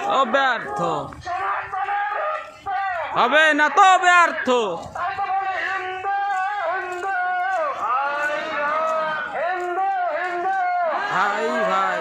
ও ব্যর্থ হবে না তো ব্যর্থ। ভাই ভাই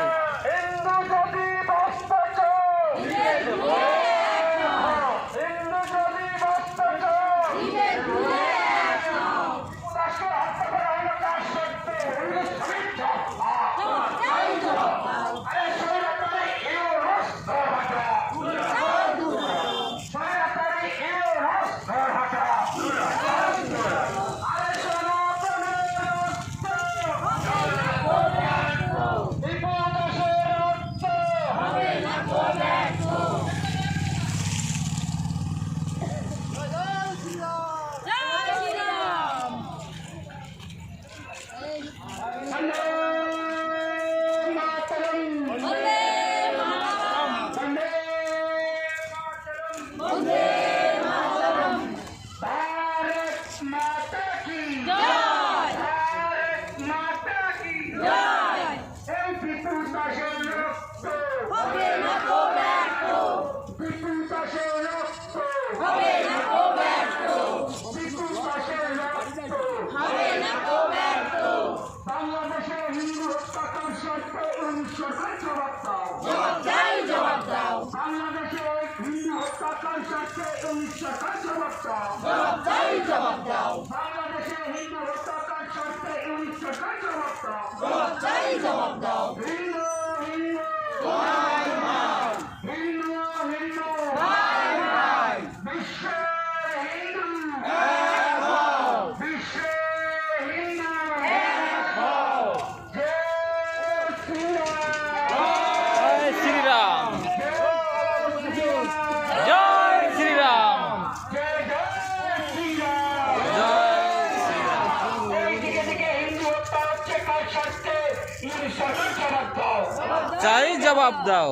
চাই জবাব দাও।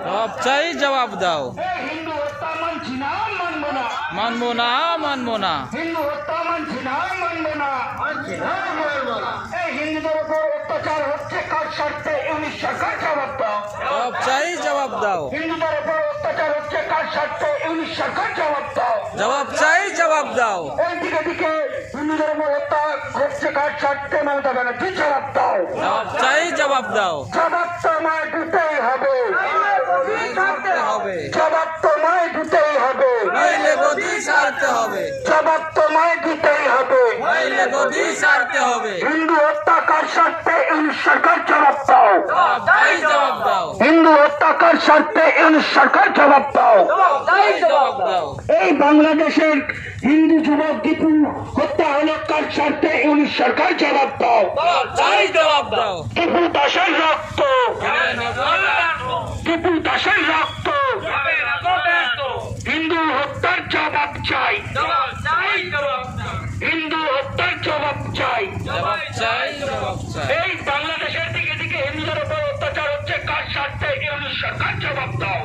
সব চাই জবাব দাও। মানবো না মানবো না। অত্যাচার হচ্ছে কার স্বার্থে ইউনিশ সরকার জবাব দাও। সব চাই জবাব দাও। হিন্দুদের উপর অত্যাচার হচ্ছে কার স্বার্থে ইউনিশ সরকার জবাব দাও। জবাব চাই জবাব দাও। ওই দিকে দিকে হিন্দুদের উপর হত্যা হচ্ছে কার স্বার্থে মমতা ব্যানার্জি জবাব দাও। জবাব চাই জবাব দাও। জবাব তোমায় দিতেই হবে। জবাব তোমায় দিতেই হবে। নইলে গদি সারতে হবে। জবাব তোমায় দিতেই হবে। নইলে গদি সারতে হবে। হিন্দু হত্যা কার স্বার্থে ইউনিশ সরকার জবাব দাও। জবাব চাই জবাব দাও। হিন্দু হত্যা কার স্বার্থে ইউনিশ সরকার জবাব দাও। জবাব দাও। এই বাংলাদেশের হিন্দু যুবক দীপু হত্যা হলো কার স্বার্থে ইউনিশ সরকার জবাব দাও। চাই জবাব দাও। দীপু দাসের রক্ত, দীপু দাসের রক্ত, হিন্দু হত্যার জবাব চাই। হিন্দু হত্যার জবাব চাই। জবাব চাই জবাব চাই। এই বাংলাদেশের দিকে দিকে হিন্দুদের উপর অত্যাচার হচ্ছে কার স্বার্থে ইউনিশ সরকার জবাব দাও।